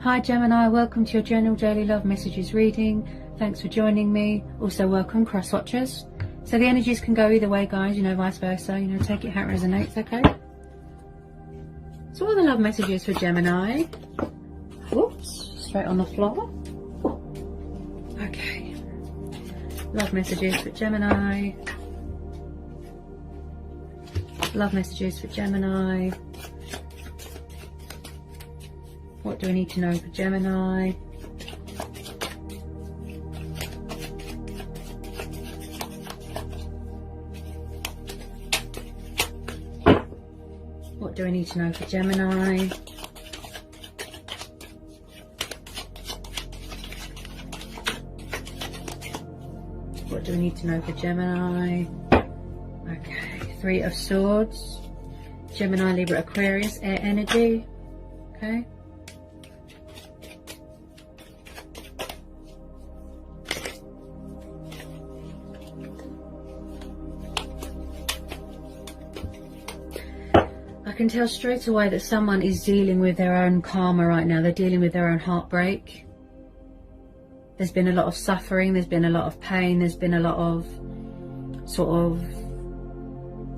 Hi Gemini, welcome to your general daily love messages reading. Thanks for joining me. Also welcome cross watchers. So the energies can go either way, guys, you know, vice versa, you know, take it how it resonates, okay? So what are the love messages for Gemini? Whoops, straight on the floor. Okay. Love messages for Gemini. Love messages for Gemini. What do I need to know for Gemini? What do I need to know for Gemini? What do we need to know for Gemini? Okay, Three of Swords. Gemini, Libra, Aquarius, air energy. Okay. I can tell straight away that someone is dealing with their own karma right now. They're dealing with their own heartbreak. There's been a lot of suffering. There's been a lot of pain. There's been a lot of sort of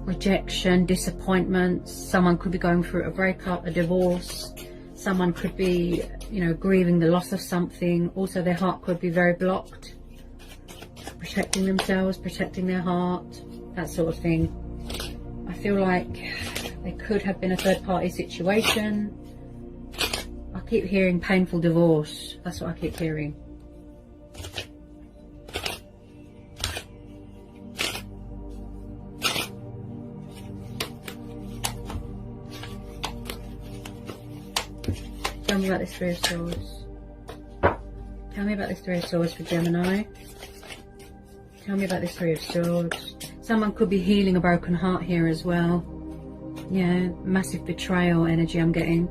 rejection, disappointment. Someone could be going through a breakup, a divorce. Someone could be, you know, grieving the loss of something. Also, their heart could be very blocked. Protecting themselves, protecting their heart, that sort of thing. I feel like there could have been a third-party situation. I keep hearing painful divorce. That's what I keep hearing. Tell me about this Three of Swords. Tell me about this Three of Swords for Gemini. Tell me about this Three of Swords. Someone could be healing a broken heart here as well. Yeah, massive betrayal energy I'm getting.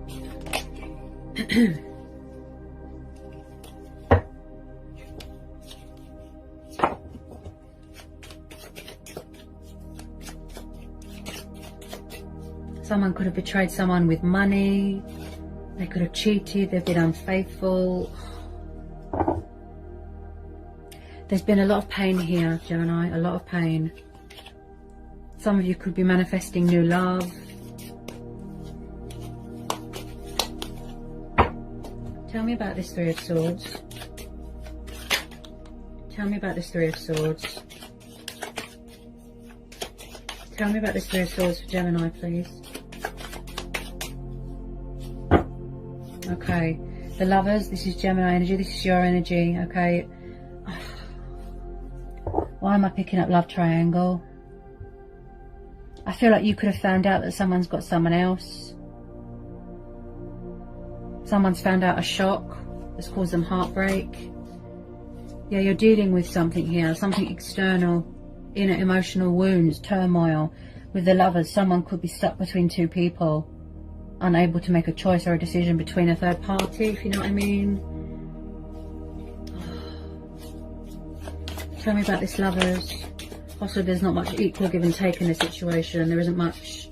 Someone could have betrayed someone with money. They could have cheated. They've been unfaithful. There's been a lot of pain here, Gemini. A lot of pain. Some of you could be manifesting new love. Tell me about this Three of Swords. Tell me about this Three of Swords. Tell me about this Three of Swords for Gemini, please. Okay. The Lovers, this is Gemini energy. This is your energy, okay? Why am I picking up love triangle? I feel like you could have found out that someone's got someone else. Someone's found out a shock that's caused them heartbreak. Yeah, you're dealing with something here, something external, inner emotional wounds, turmoil. With the Lovers, someone could be stuck between two people, unable to make a choice or a decision between a third party, if you know what I mean. Tell me about this Lovers. Also, there's not much equal give and take in the situation. There isn't much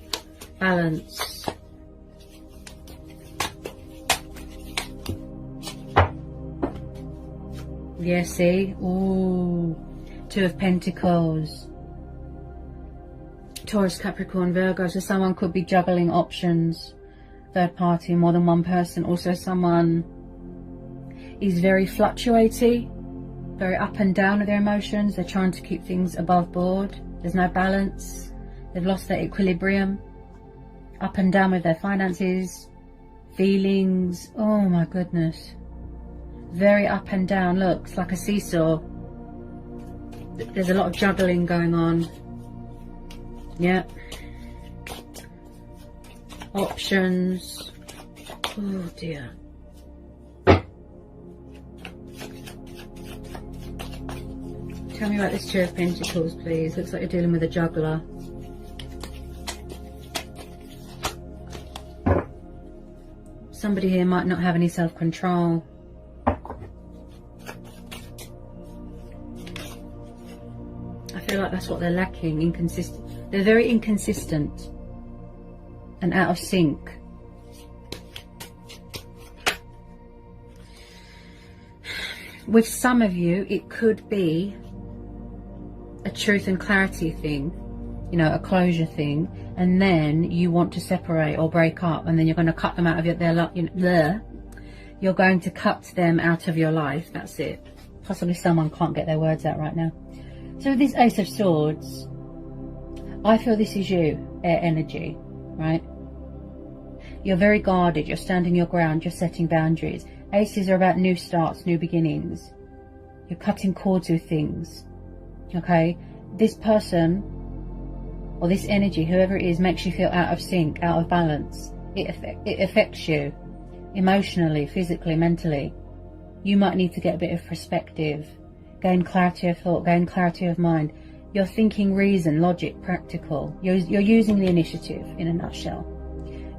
balance. Yeah, see? Ooh. Two of Pentacles. Taurus, Capricorn, Virgo. So someone could be juggling options. Third party, more than one person. Also, someone is very fluctuating. Very up and down with their emotions. They're trying to keep things above board. There's no balance. They've lost their equilibrium. Up and down with their finances, feelings. Oh my goodness. Very up and down. Look, it's like a seesaw. There's a lot of juggling going on. Yeah. Options. Oh dear. Tell me about this Two of Pentacles, please. Looks like you're dealing with a juggler. Somebody here might not have any self-control. I feel like that's what they're lacking, inconsistent. They're very inconsistent and out of sync. with some of you, it could be a truth and clarity thing, you know, a closure thing, and then you want to separate or break up, and then you're going to cut them out of their life. You're going to cut them out of your life. That's it. Possibly someone can't get their words out right now. So with this Ace of Swords, I feel this is you, air energy, right? You're very guarded, you're standing your ground, you're setting boundaries. Aces are about new starts, new beginnings. You're cutting cords with things, okay? This person, or this energy, whoever it is, makes you feel out of sync, out of balance. It affects you emotionally, physically, mentally. You might need to get a bit of perspective, gain clarity of thought, gain clarity of mind. You're thinking reason, logic, practical. You're using the initiative, in a nutshell.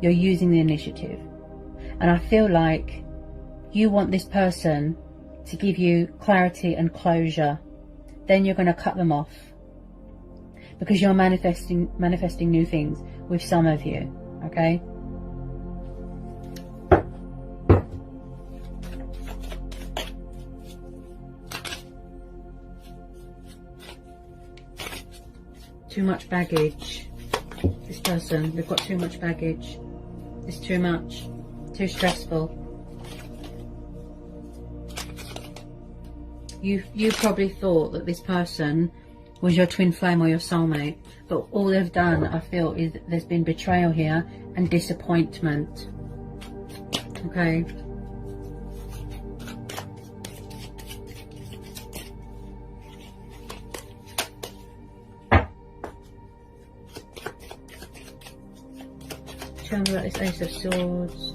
You're using the initiative. And I feel like you want this person to give you clarity and closure. Then you're going to cut them off, because you're manifesting new things with some of you, okay? Too much baggage. This person, they've got too much baggage. It's too much. Too stressful. You probably thought that this person was your twin flame or your soulmate, but all they've done, I feel, is there's been betrayal here and disappointment. Okay. Tell me about this Ace of Swords.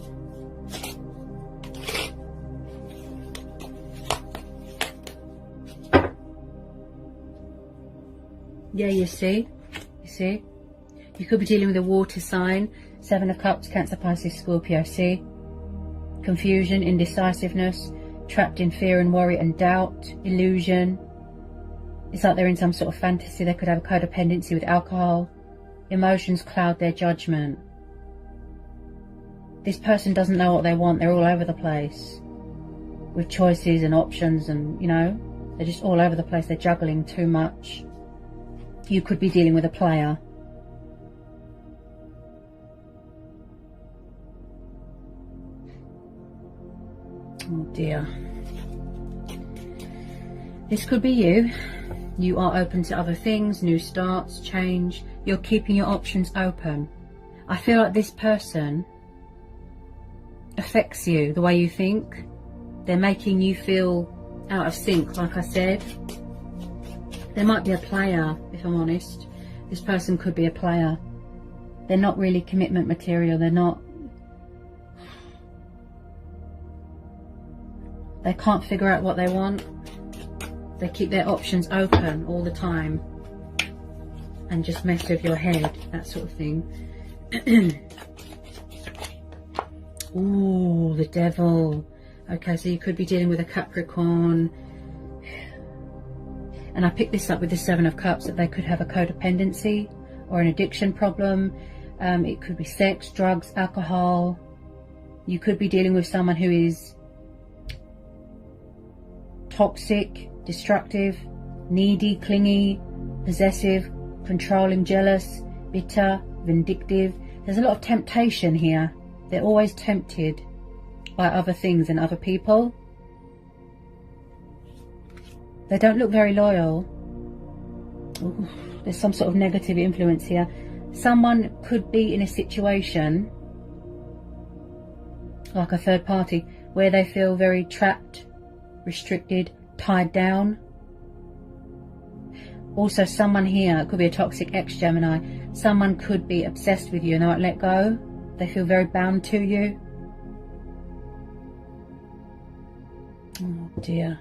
Yeah, you see, you could be dealing with a water sign, 7 of Cups, Cancer, Pisces, Scorpio. See, confusion, indecisiveness, trapped in fear and worry and doubt, illusion. It's like they're in some sort of fantasy. They could have a codependency with alcohol. Emotions cloud their judgment. This person doesn't know what they want. They're all over the place with choices and options, and you know, they're just all over the place. They're juggling too much. You could be dealing with a player. Oh dear. This could be you. You are open to other things, new starts, change. You're keeping your options open. I feel like this person affects you, the way you think. They're making you feel out of sync, like I said. There might be a player, if I'm honest. This person could be a player. They're not really commitment material. They're not. They can't figure out what they want. They keep their options open all the time and just mess with your head, that sort of thing. Ooh, the Devil. Okay, so you could be dealing with a Capricorn. And I picked this up with the 7 of Cups, that they could have a codependency or an addiction problem. It could be sex, drugs, alcohol. You could be dealing with someone who is toxic, destructive, needy, clingy, possessive, controlling, jealous, bitter, vindictive. There's a lot of temptation here. They're always tempted by other things and other people. They don't look very loyal. Ooh, there's some sort of negative influence here. Someone could be in a situation, like a third party, where they feel very trapped, restricted, tied down. Also, someone here, it could be a toxic ex-Gemini. Someone could be obsessed with you and they won't let go. They feel very bound to you. Oh dear.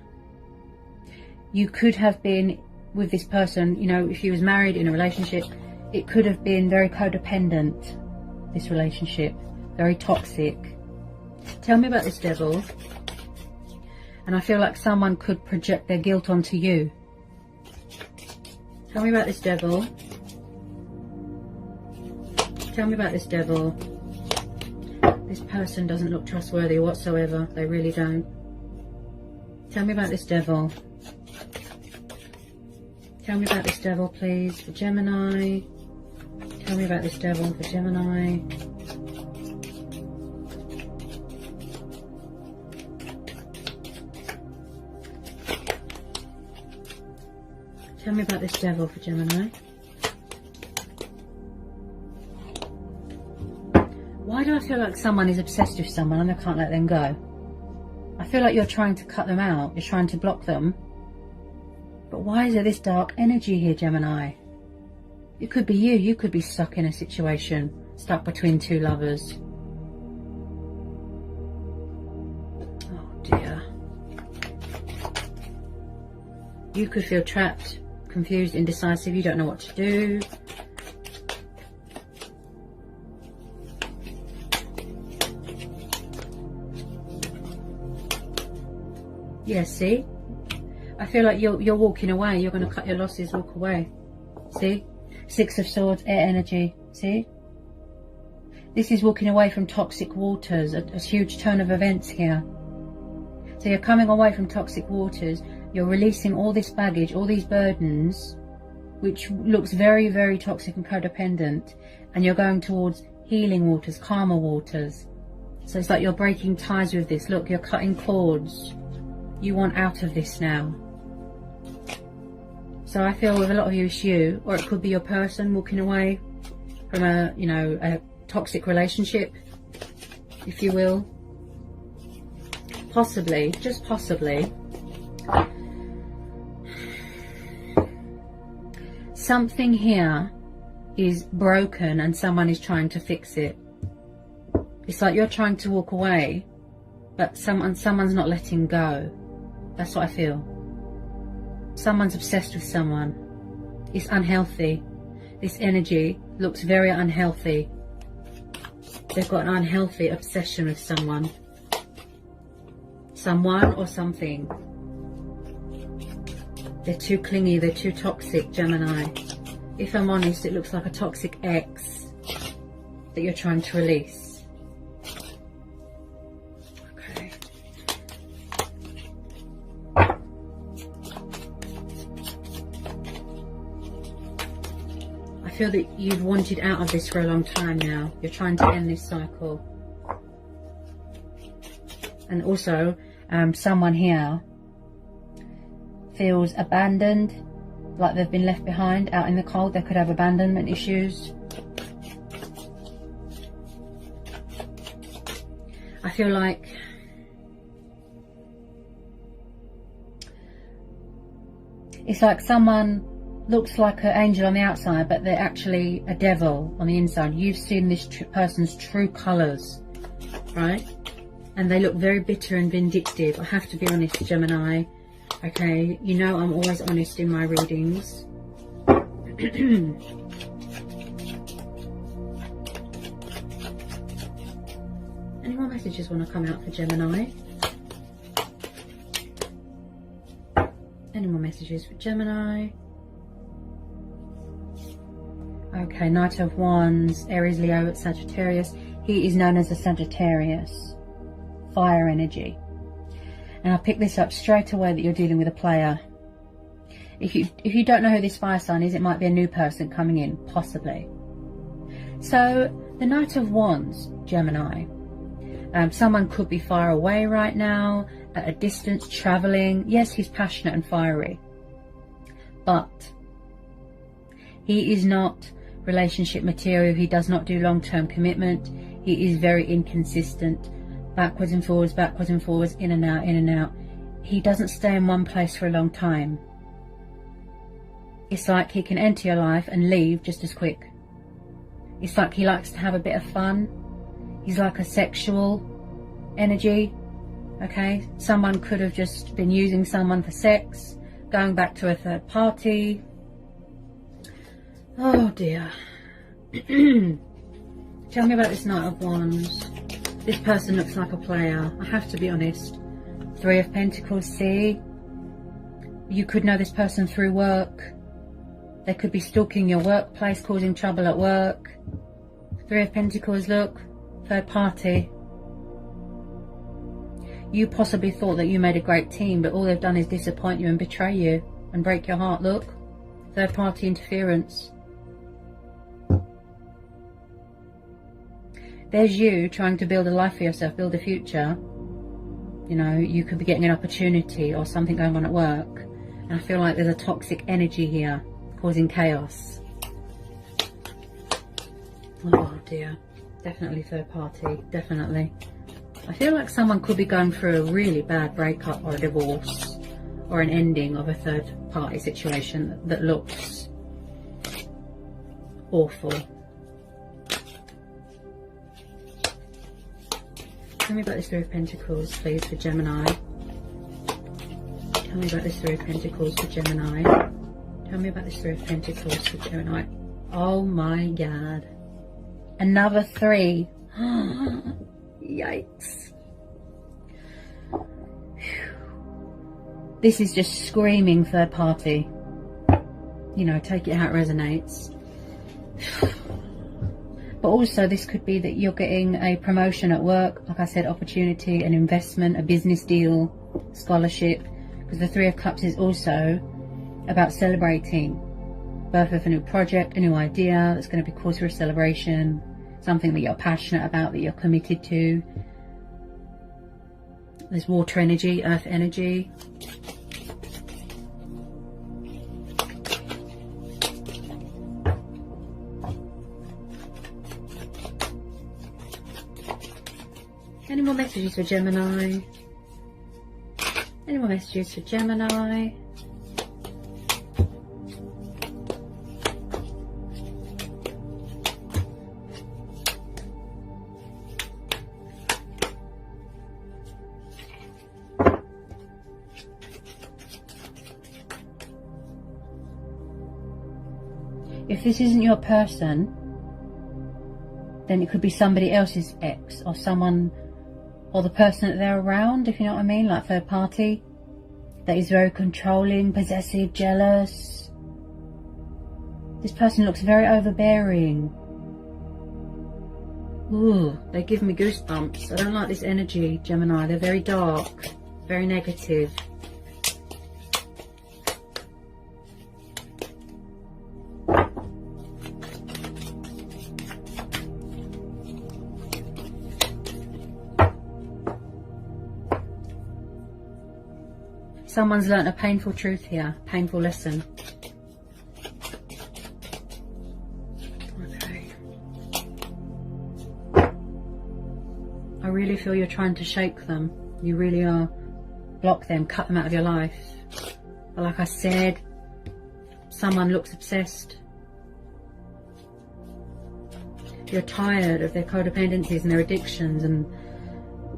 You could have been with this person, you know, if you was married, in a relationship, it could have been very codependent, this relationship, very toxic. Tell me about this Devil. And I feel like someone could project their guilt onto you. Tell me about this Devil. Tell me about this Devil. This person doesn't look trustworthy whatsoever. They really don't. Tell me about this devil. Tell me about this devil, please, for Gemini. Tell me about this devil for Gemini. Tell me about this devil for Gemini. Why do I feel like someone is obsessed with someone and I can't let them go? I feel like you're trying to cut them out. You're trying to block them. But why is there this dark energy here, Gemini? It could be you. You could be stuck in a situation, stuck between two lovers. Oh dear. You could feel trapped, confused, indecisive. You don't know what to do. Yeah, see? I feel like you're walking away. You're going to cut your losses, walk away. See? Six of Swords, air energy. See? This is walking away from toxic waters. A huge turn of events here. So you're coming away from toxic waters. You're releasing all this baggage, all these burdens, which looks very, very toxic and codependent. And you're going towards healing waters, calmer waters. So it's like you're breaking ties with this. Look, you're cutting cords. You want out of this now. So I feel with a lot of you, it's you, or it could be your person walking away from a, you know, a toxic relationship, if you will. Possibly, just possibly. Something here is broken and someone is trying to fix it. It's like you're trying to walk away, but someone's not letting go. That's what I feel. Someone's obsessed with someone. It's unhealthy. This energy looks very unhealthy. They've got an unhealthy obsession with someone. Someone or something. They're too clingy. They're too toxic, Gemini. If I'm honest, it looks like a toxic ex that you're trying to release. I feel that you've wanted out of this for a long time now. You're trying to end this cycle. And also, someone here feels abandoned, like they've been left behind out in the cold. They could have abandonment issues. I feel like it's like someone looks like an angel on the outside, but they're actually a devil on the inside. You've seen this person's true colours, right? And they look very bitter and vindictive. I have to be honest, Gemini. Okay, you know I'm always honest in my readings. Any more messages want to come out for Gemini? Any more messages for Gemini? Okay, Knight of Wands, Aries, Leo, Sagittarius. He is known as a Sagittarius. Fire energy. And I pick this up straight away that you're dealing with a player. If you don't know who this fire sign is, it might be a new person coming in, possibly. So, the Knight of Wands, Gemini. Someone could be far away right now, at a distance, travelling. Yes, he's passionate and fiery. But he is not relationship material. He does not do long-term commitment. He is very inconsistent. Backwards and forwards, in and out, in and out. He doesn't stay in one place for a long time. It's like he can enter your life and leave just as quick. It's like he likes to have a bit of fun. He's like a sexual energy. Okay, someone could have just been using someone for sex, going back to a third party. Oh dear. Tell me about this Knight of Wands. This person looks like a player. I have to be honest. Three of Pentacles, see? You could know this person through work. They could be stalking your workplace, causing trouble at work. Three of Pentacles, look. Third party. You possibly thought that you made a great team, but all they've done is disappoint you and betray you and break your heart. Look, third party interference. There's you trying to build a life for yourself, build a future. You know, you could be getting an opportunity or something going on at work. And I feel like there's a toxic energy here causing chaos. Oh dear. Definitely third party. Definitely. I feel like someone could be going through a really bad breakup or a divorce or an ending of a third party situation that looks awful. Tell me about this Three of Pentacles, please, for Gemini. Tell me about this Three of Pentacles for Gemini. Tell me about this Three of Pentacles for Gemini. Oh my God. Another 3. Yikes. This is just screaming third party. You know, take it how it resonates. But also this could be that you're getting a promotion at work, like I said, opportunity, an investment, a business deal, scholarship. Because the Three of Cups is also about celebrating birth of a new project, a new idea that's going to be cause for a celebration, something that you're passionate about, that you're committed to. There's water energy, earth energy. Any more messages for Gemini? Any more messages for Gemini? If this isn't your person, then it could be somebody else's ex or someone, or the person that they're around, if you know what I mean, like third party, that is very controlling, possessive, jealous. This person looks very overbearing. Ooh, they give me goosebumps. I don't like this energy, Gemini. They're very dark, very negative. Someone's learnt a painful truth here, painful lesson. Okay. I really feel you're trying to shake them. You really are. Block them, cut them out of your life. But like I said, someone looks obsessed. You're tired of their codependencies and their addictions, and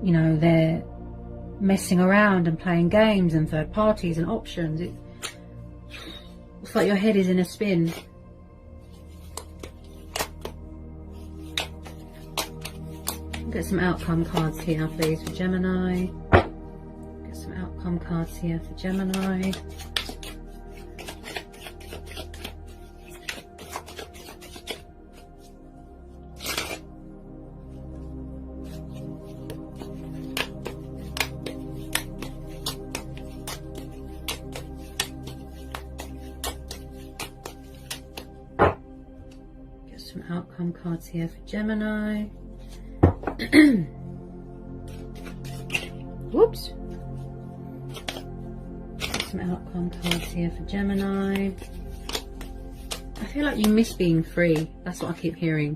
you know, their messing around and playing games and third parties and options. It's like your head is in a spin. Get some outcome cards here, please, for Gemini. Get some outcome cards here for Gemini. Outcome cards here for Gemini. Whoops. Some outcome cards here for Gemini. I feel like you miss being free. That's what I keep hearing.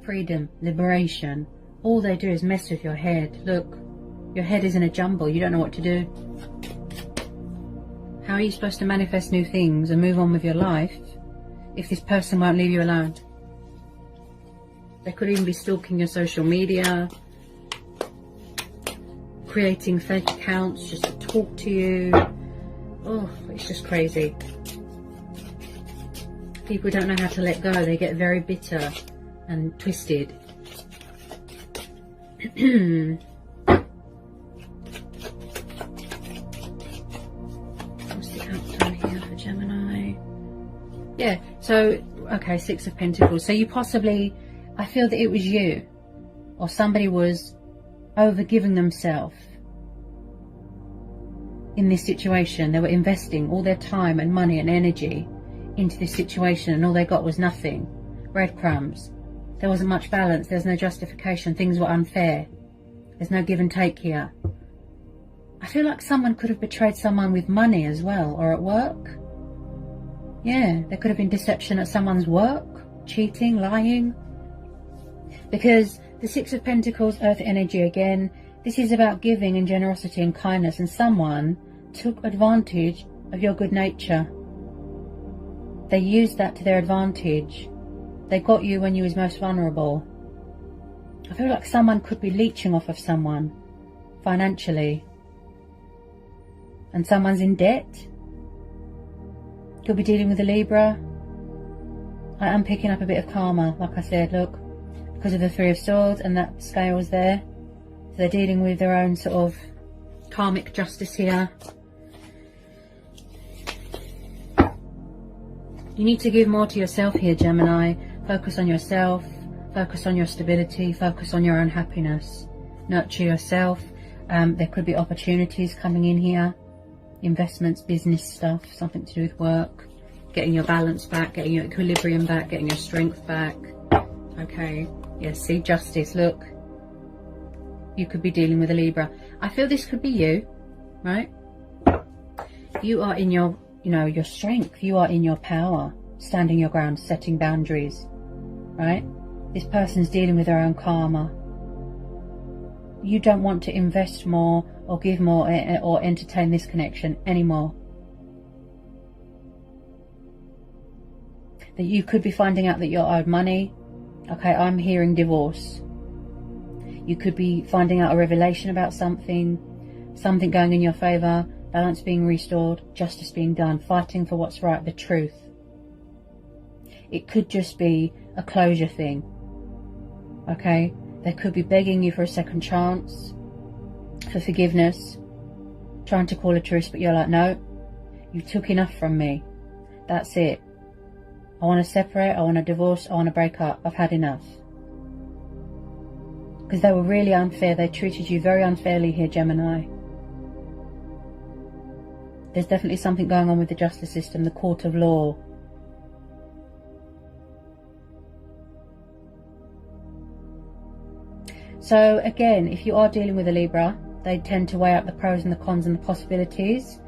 Freedom, liberation. All they do is mess with your head. Look, your head is in a jumble. You don't know what to do. How are you supposed to manifest new things and move on with your life if this person won't leave you alone? They could even be stalking your social media, creating fake accounts just to talk to you. Oh, it's just crazy. People don't know how to let go. They get very bitter and twisted. What's the outcome here for Gemini? Yeah, so, okay, Six of Pentacles. So you possibly... I feel that it was you, or somebody was overgiving themselves in this situation. They were investing all their time and money and energy into this situation, and all they got was nothing. Breadcrumbs. There wasn't much balance. There's no justification. Things were unfair. There's no give and take here. I feel like someone could have betrayed someone with money as well, or at work. Yeah, there could have been deception at someone's work, cheating, lying. Because the Six of Pentacles, Earth energy again, this is about giving and generosity and kindness, and someone took advantage of your good nature. They used that to their advantage. They got you when you was most vulnerable. I feel like someone could be leeching off of someone financially. And someone's in debt. Could be dealing with a Libra. I am picking up a bit of karma, like I said, look. Because of the Three of Swords and that scales there. So they're dealing with their own sort of karmic justice here. You need to give more to yourself here, Gemini. Focus on yourself. Focus on your stability. Focus on your own happiness. Nurture yourself. There could be opportunities coming in here. Investments, business stuff, something to do with work. Getting your balance back. Getting your equilibrium back. Getting your strength back. Okay. Yes, see, justice. Look. You could be dealing with a Libra. I feel this could be you. Right? You are in your, your strength. You are in your power. Standing your ground. Setting boundaries. Right? This person's dealing with their own karma. You don't want to invest more or give more or entertain this connection anymore. That you could be finding out that you're owed money. Okay, I'm hearing divorce. You could be finding out a revelation about something going in your favour, balance being restored, justice being done, fighting for what's right, the truth. It could just be a closure thing. Okay, they could be begging you for a second chance, for forgiveness, trying to call a truce, but you're like, no, you took enough from me. That's it. I want to separate, I want to divorce, I want to break up. I've had enough. Because they were really unfair. They treated you very unfairly here, Gemini. There's definitely something going on with the justice system, the court of law. So again, if you are dealing with a Libra, they tend to weigh up the pros and the cons and the possibilities,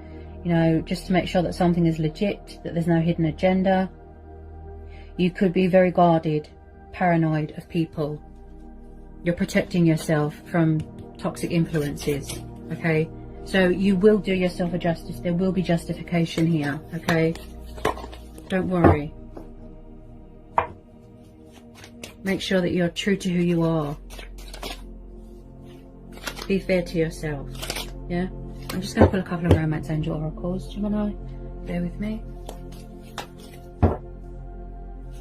just to make sure that something is legit, that there's no hidden agenda. You could be very guarded, paranoid of people. You're protecting yourself from toxic influences, okay? So you will do yourself a justice. There will be justification here, okay? Don't worry. Make sure that you're true to who you are. Be fair to yourself, yeah? I'm just going to pull a couple of romance angel oracles, Gemini. Bear with me.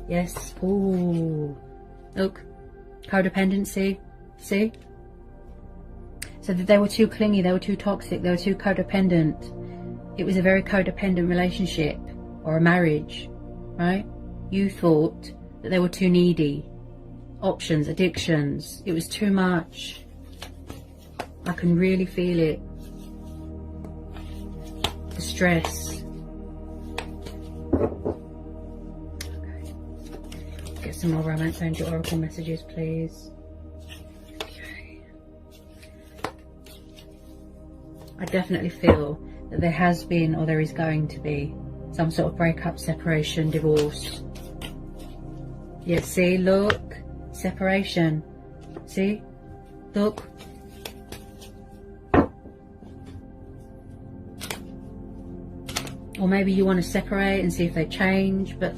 Yes. Ooh. Look. Codependency. See? So that they were too clingy, they were too toxic, they were too codependent. It was a very codependent relationship or a marriage, right? You thought that they were too needy. Options, addictions. It was too much. I can really feel it. The stress. Okay. Get some more romance angel oracle messages, please. Okay. I definitely feel that there has been, or there is going to be, some sort of breakup, separation, divorce. Yeah, see, look. Separation. See? Look. Or maybe you want to separate and see if they change, but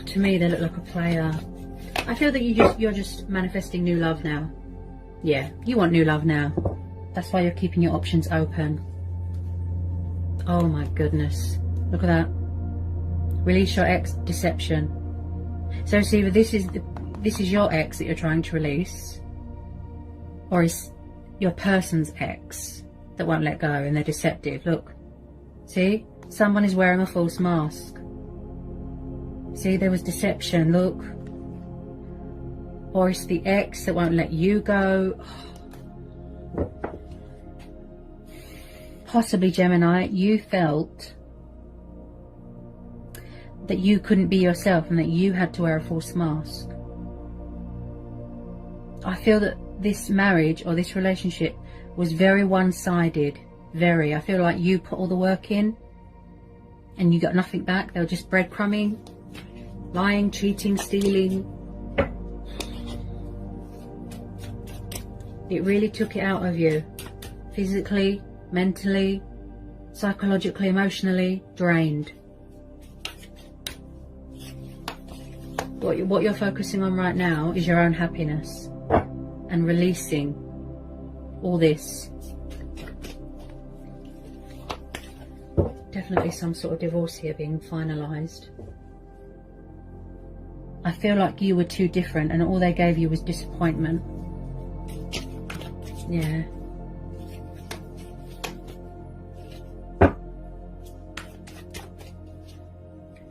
to me they look like a player. I feel that you're just manifesting new love now. Yeah, you want new love now. That's why you're keeping your options open. Oh my goodness. Look at that. Release your ex, deception. So see, this is your ex that you're trying to release, or is your person's ex that won't let go and they're deceptive. Look. See? Someone is wearing a false mask. See, there was deception, look. Or it's the ex that won't let you go. possibly, Gemini, you felt that you couldn't be yourself and that you had to wear a false mask. I feel that this marriage or this relationship was very one-sided. I feel like you put all the work in and you got nothing back. They were just breadcrumbing, lying, cheating, stealing. It really took it out of you. Physically, mentally, psychologically, emotionally, drained. What you're focusing on right now is your own happiness and releasing all this. Definitely some sort of divorce here being finalised. I feel like you were too different and all they gave you was disappointment. Yeah.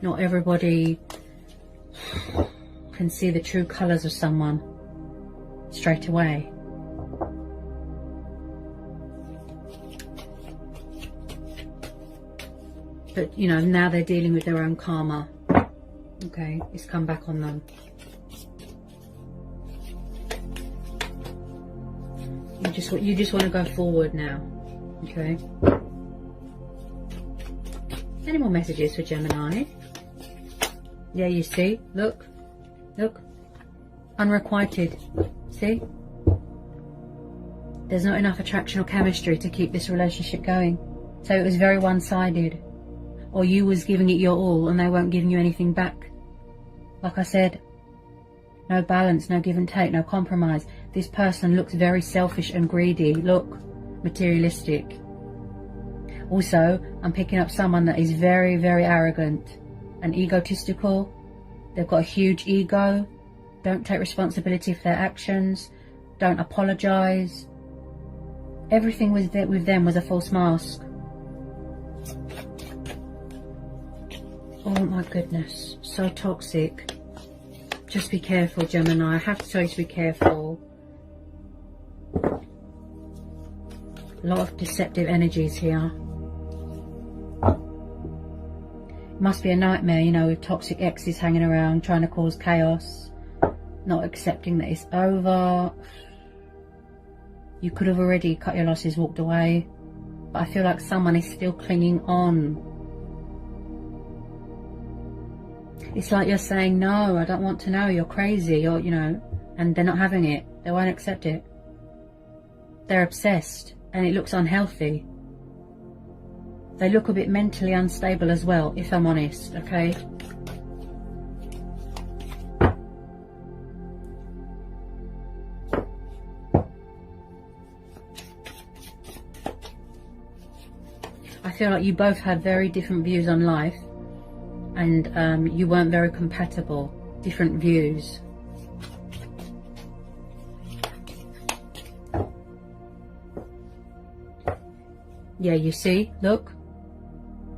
Not everybody can see the true colours of someone straight away. But, you know, now they're dealing with their own karma. Okay, it's come back on them. You just want to go forward now. Okay. Any more messages for Gemini? Yeah, you see? Look. Look. Unrequited. See? There's not enough attraction or chemistry to keep this relationship going. So it was very one-sided. Or you was giving it your all and they weren't giving you anything back. Like I said, no balance, no give and take, no compromise. This person looks very selfish and greedy. Look, materialistic. Also, I'm picking up someone that is very, very arrogant and egotistical. They've got a huge ego. Don't take responsibility for their actions. Don't apologize. Everything with them was a false mask. Oh my goodness, so toxic. Just be careful, Gemini. I have to tell you to be careful. A lot of deceptive energies here. It must be a nightmare, you know, with toxic exes hanging around, trying to cause chaos, not accepting that it's over. You could have already cut your losses, walked away, but I feel like someone is still clinging on. It's like you're saying, no, I don't want to know, you're crazy, or, you know, and they're not having it. They won't accept it. They're obsessed, and it looks unhealthy. They look a bit mentally unstable as well, if I'm honest, okay? I feel like you both had very different views on life. And you weren't very compatible, different views. Yeah, you see, look,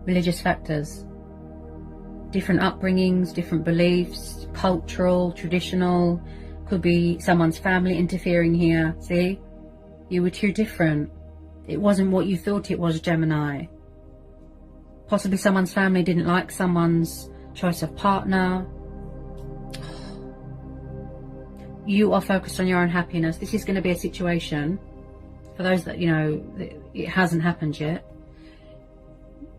religious factors, different upbringings, different beliefs, cultural, traditional, could be someone's family interfering here, see? You were too different. It wasn't what you thought it was, Gemini. Possibly someone's family didn't like someone's choice of partner. You are focused on your own happiness. This is going to be a situation, for those that, you know, it hasn't happened yet.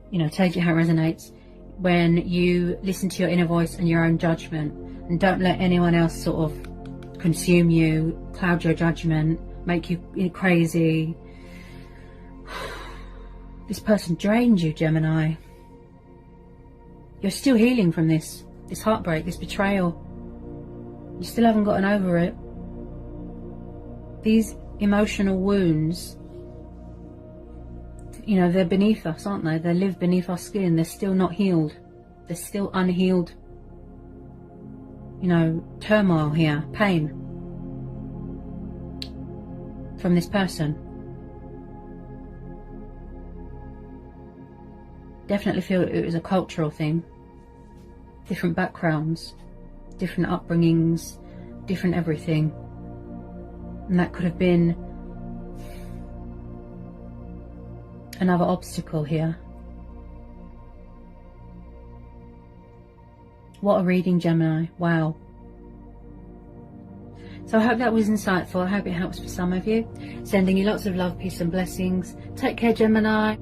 You know, take it how it resonates. When you listen to your inner voice and your own judgment, and don't let anyone else sort of consume you, cloud your judgment, make you crazy. This person drained you, Gemini. You're still healing from this heartbreak, this betrayal. You still haven't gotten over it. These emotional wounds, you know, they're beneath us, aren't they? They live beneath our skin. They're still not healed. They're still unhealed, you know, turmoil here, pain from this person. Definitely feel it was a cultural thing. Different backgrounds, different upbringings, different everything. And that could have been another obstacle here. What a reading, Gemini. Wow. So I hope that was insightful. I hope it helps for some of you. Sending you lots of love, peace and blessings. Take care, Gemini.